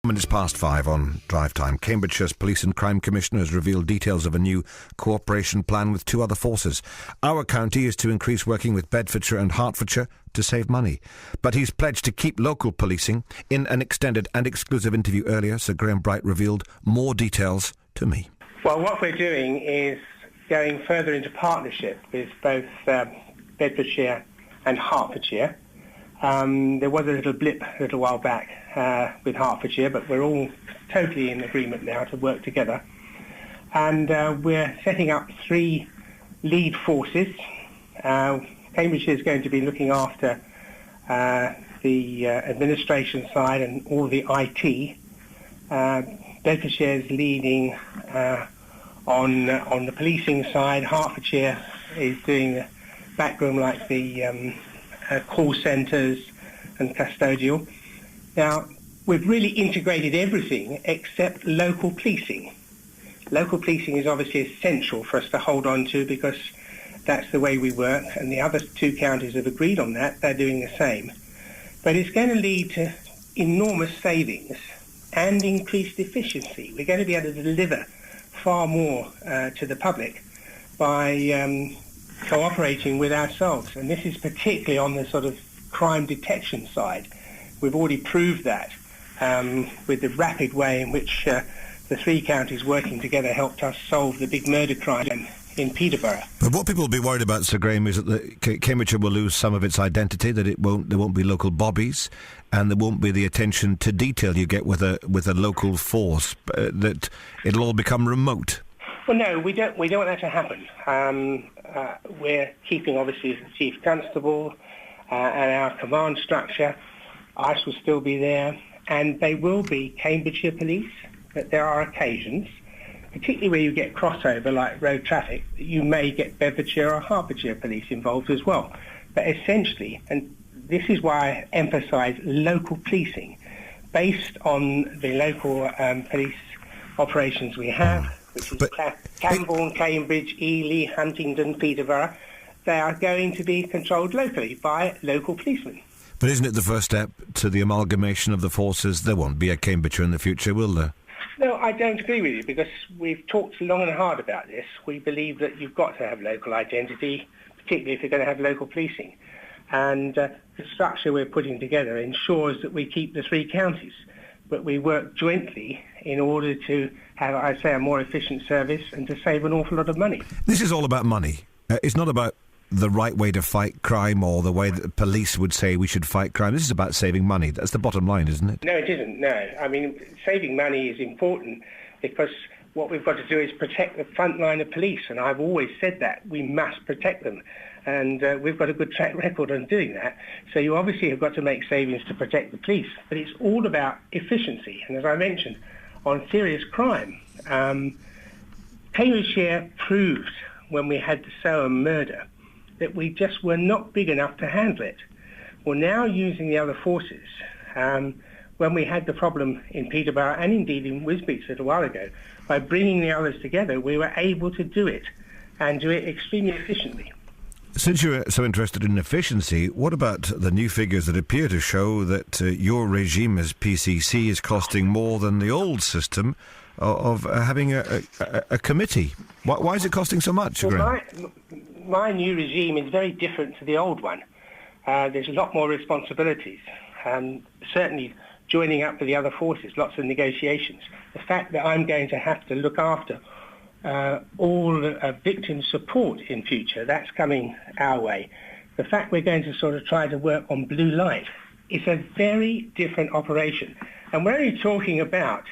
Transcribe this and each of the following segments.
Minutes past 5 on Drive Time. Cambridgeshire's Police and Crime Commissioner has revealed details of a new cooperation plan with two other forces. Our county is to increase working with Bedfordshire and Hertfordshire to save money. But he's pledged to keep local policing. In an extended and exclusive interview earlier, Sir Graham Bright revealed more details to me. Well, what we're doing is going further into partnership with both Bedfordshire and Hertfordshire. There was a little blip a little while back with Hertfordshire, but we're all totally in agreement now to work together. And we're setting up 3 lead forces. Cambridgeshire is going to be looking after the administration side and all the IT. Bedfordshire is leading on the policing side. Hertfordshire is doing the backroom, like the call centres and custodial. Now, we've really integrated everything except local policing. Local policing is obviously essential for us to hold on to because that's the way we work, and the other 2 counties have agreed on that. They're doing the same. But it's going to lead to enormous savings and increased efficiency. We're going to be able to deliver far more to the public by cooperating with ourselves, and this is particularly on the sort of crime detection side. We've already proved that with the rapid way in which the 3 counties working together helped us solve the big murder crime in Peterborough. But what people will be worried about, Sir Graham, is that Cambridgeshire will lose some of its identity, that there won't be local bobbies, and there won't be the attention to detail you get with a local force, that it'll all become remote. Well, no, we don't want that to happen. We're keeping, obviously, the Chief Constable and our command structure. ICE will still be there, and they will be Cambridgeshire Police, but there are occasions, particularly where you get crossover, like road traffic, you may get Bedfordshire or Hertfordshire Police involved as well. But essentially, and this is why I emphasise local policing, based on the local police operations we have, which is Camborne, Cambridge, Ely, Huntingdon, Peterborough, they are going to be controlled locally by local policemen. But isn't it the first step to the amalgamation of the forces? There won't be a Cambridgeshire in the future, will there? No, I don't agree with you, because we've talked long and hard about this. We believe that you've got to have local identity, particularly if you're going to have local policing. And the structure we're putting together ensures that we keep the 3 counties, but we work jointly in order to have, I'd say, a more efficient service and to save an awful lot of money. This is all about money. It's not about the right way to fight crime or the way that the police would say we should fight crime. This is about saving money. That's the bottom line, isn't it? No, it isn't, no. I mean, saving money is important because what we've got to do is protect the front line of police, and I've always said that. We must protect them. And we've got a good track record on doing that. So you obviously have got to make savings to protect the police. But it's all about efficiency. And as I mentioned, on serious crime, Cambridgeshire proved when we had the Soham murder that we just were not big enough to handle it. Well, now using the other forces, when we had the problem in Peterborough and indeed in Wisbech a little while ago, by bringing the others together, we were able to do it and do it extremely efficiently. Since you're so interested in efficiency, what about the new figures that appear to show that your regime as PCC is costing more than the old system of having a committee? Why is it costing so much? Well, my new regime is very different to the old one. There's a lot more responsibilities, certainly joining up with the other forces, lots of negotiations. The fact that I'm going to have to look after all victim support in future, that's coming our way. The fact we're going to sort of try to work on blue light is a very different operation. And we're only talking about,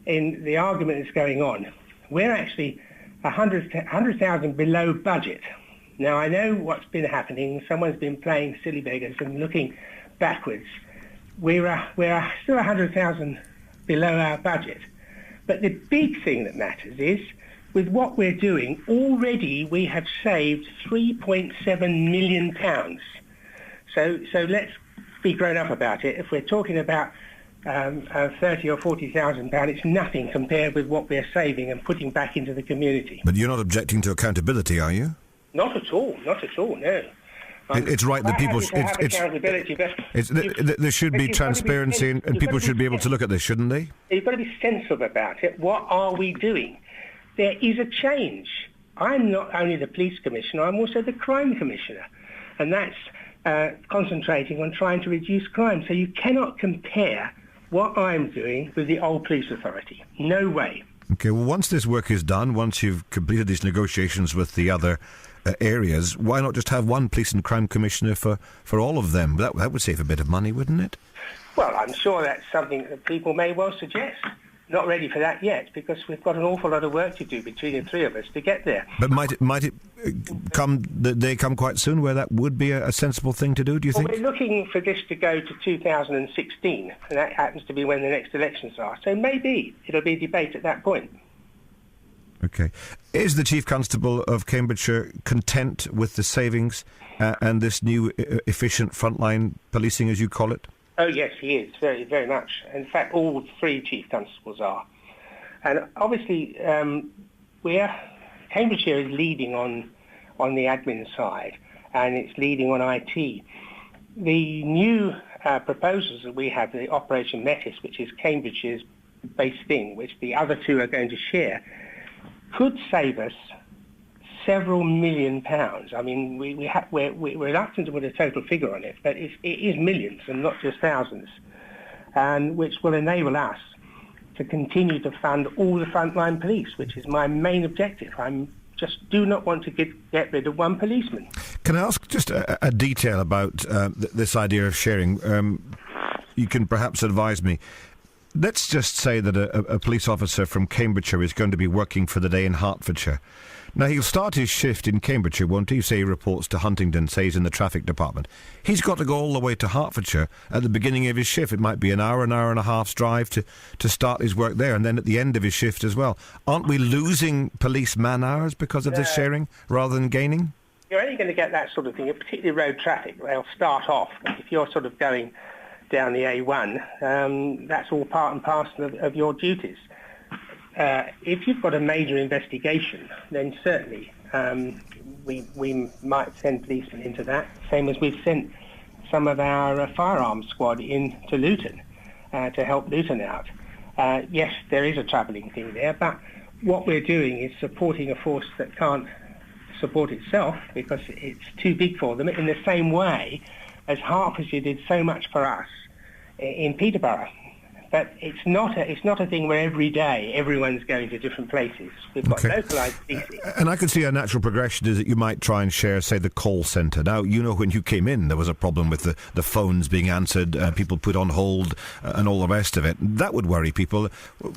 in the argument that's going on, we're actually 100,000 below budget. Now, I know what's been happening. Someone's been playing silly beggars and looking backwards. We're still 100,000 below our budget. But the big thing that matters is, with what we're doing, already we have saved £3.7 million. So let's be grown up about it. If we're talking about 30 or 40,000 pounds, it's nothing compared with what we're saving and putting back into the community. But you're not objecting to accountability, are you? Not at all, no. It's right that people... have accountability, but there should be transparency and people should be able to look at this, shouldn't they? You've got to be sensible about it. What are we doing? There is a change. I'm not only the police commissioner, I'm also the crime commissioner. And that's concentrating on trying to reduce crime. So you cannot compare what I'm doing with the old police authority. No way. Okay, well, once this work is done, once you've completed these negotiations with the other areas, why not just have one police and crime commissioner for all of them? That would save a bit of money, wouldn't it? Well, I'm sure that's something that people may well suggest. Not ready for that yet, because we've got an awful lot of work to do between the three of us to get there. But might it come quite soon where that would be a sensible thing to do, do you think? Well, we're looking for this to go to 2016, and that happens to be when the next elections are. So maybe it'll be a debate at that point. Okay. Is the Chief Constable of Cambridgeshire content with the savings and this new efficient frontline policing, as you call it? Oh, yes, he is, very, very much. In fact, all three Chief Constables are. And obviously, Cambridgeshire is leading on the admin side, and it's leading on IT. The new proposals that we have, the Operation Metis, which is Cambridgeshire's base thing, which the other two are going to share, could save us several £1 million. I mean, we're reluctant to put a total figure on it, but it is millions and not just thousands, and which will enable us to continue to fund all the frontline police, which is my main objective. I just do not want to get rid of one policeman. Can I ask just a detail about this idea of sharing? You can perhaps advise me. Let's just say that a police officer from Cambridgeshire is going to be working for the day in Hertfordshire. Now, he'll start his shift in Cambridgeshire, won't he? Say he reports to Huntingdon, say he's in the traffic department. He's got to go all the way to Hertfordshire at the beginning of his shift. It might be an hour and a half's drive to start his work there, and then at the end of his shift as well. Aren't we losing police man-hours because of this sharing rather than gaining? You're only going to get that sort of thing, particularly road traffic. They'll start off. If you're sort of going down the A1, that's all part and parcel of your duties. If you've got a major investigation, then certainly we might send policemen into that, same as we've sent some of our firearms squad into Luton to help Luton out. Yes, there is a travelling thing there, but what we're doing is supporting a force that can't support itself because it's too big for them, in the same way as Hertfordshire did so much for us in Peterborough. But it's not a thing where every day everyone's going to different places. We've got localised policing. And I can see a natural progression is that you might try and share, say, the call centre. Now, you know, when you came in, there was a problem with the phones being answered, people put on hold, and all the rest of it. That would worry people.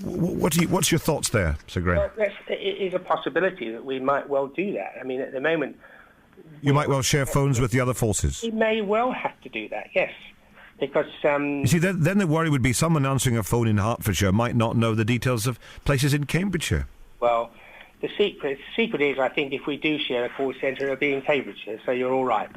What's your thoughts there, Sir Graham? Well, it is a possibility that we might well do that. I mean, at the moment... You might well share phones with the other forces. We may well have to do that, yes. Because you see, then the worry would be someone answering a phone in Hertfordshire might not know the details of places in Cambridgeshire. Well, the secret is, I think, if we do share a call centre, it'll be in Cambridgeshire, so you're all right.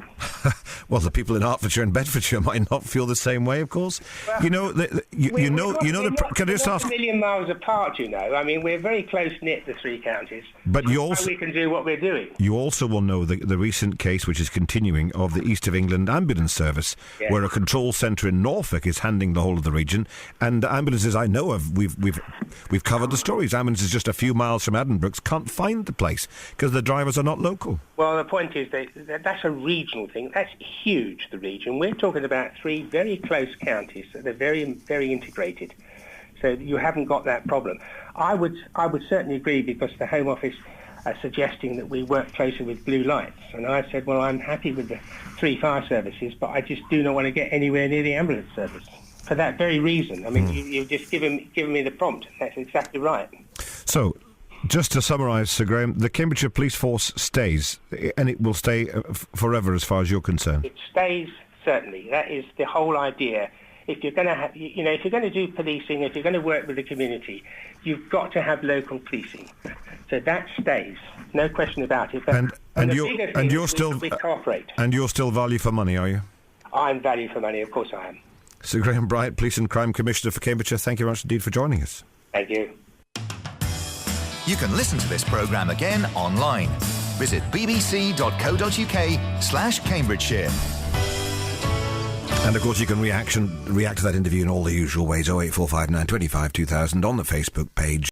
Well, the people in Hertfordshire and Bedfordshire might not feel the same way, of course. Well, can I just ask? We're a million miles apart, you know. I mean, we're very close-knit, the three counties. But you also... we can do what we're doing. You also will know the recent case, which is continuing, of the East of England ambulance service, where a control centre in Norfolk is handling the whole of the region, and ambulances I know of, we've covered the stories. Ambulances just a few miles from Addenbrooke's can't find the place because the drivers are not local. Well, the point is that's a regional thing. That's huge, the region. We're talking about three very close counties that are very, very integrated. So you haven't got that problem. I would certainly agree, because the Home Office are suggesting that we work closer with Blue Lights. And I said, well, I'm happy with the three fire services, but I just do not want to get anywhere near the ambulance service. For that very reason. I mean, you've just given me the prompt. That's exactly right. So... just to summarise, Sir Graham, the Cambridgeshire Police Force stays, and it will stay forever as far as you're concerned. It stays, certainly. That is the whole idea. If you're going to have, if you're going to do policing, if you're going to work with the community, you've got to have local policing. So that stays, no question about it. But you're still cooperate. And you're still value for money, are you? I'm value for money, of course I am. Sir Graham Bryant, Police and Crime Commissioner for Cambridgeshire, thank you very much indeed for joining us. Thank you. You can listen to this programme again online. Visit bbc.co.uk/Cambridgeshire. And of course you can react to that interview in all the usual ways. 08459 25 2000 on the Facebook page.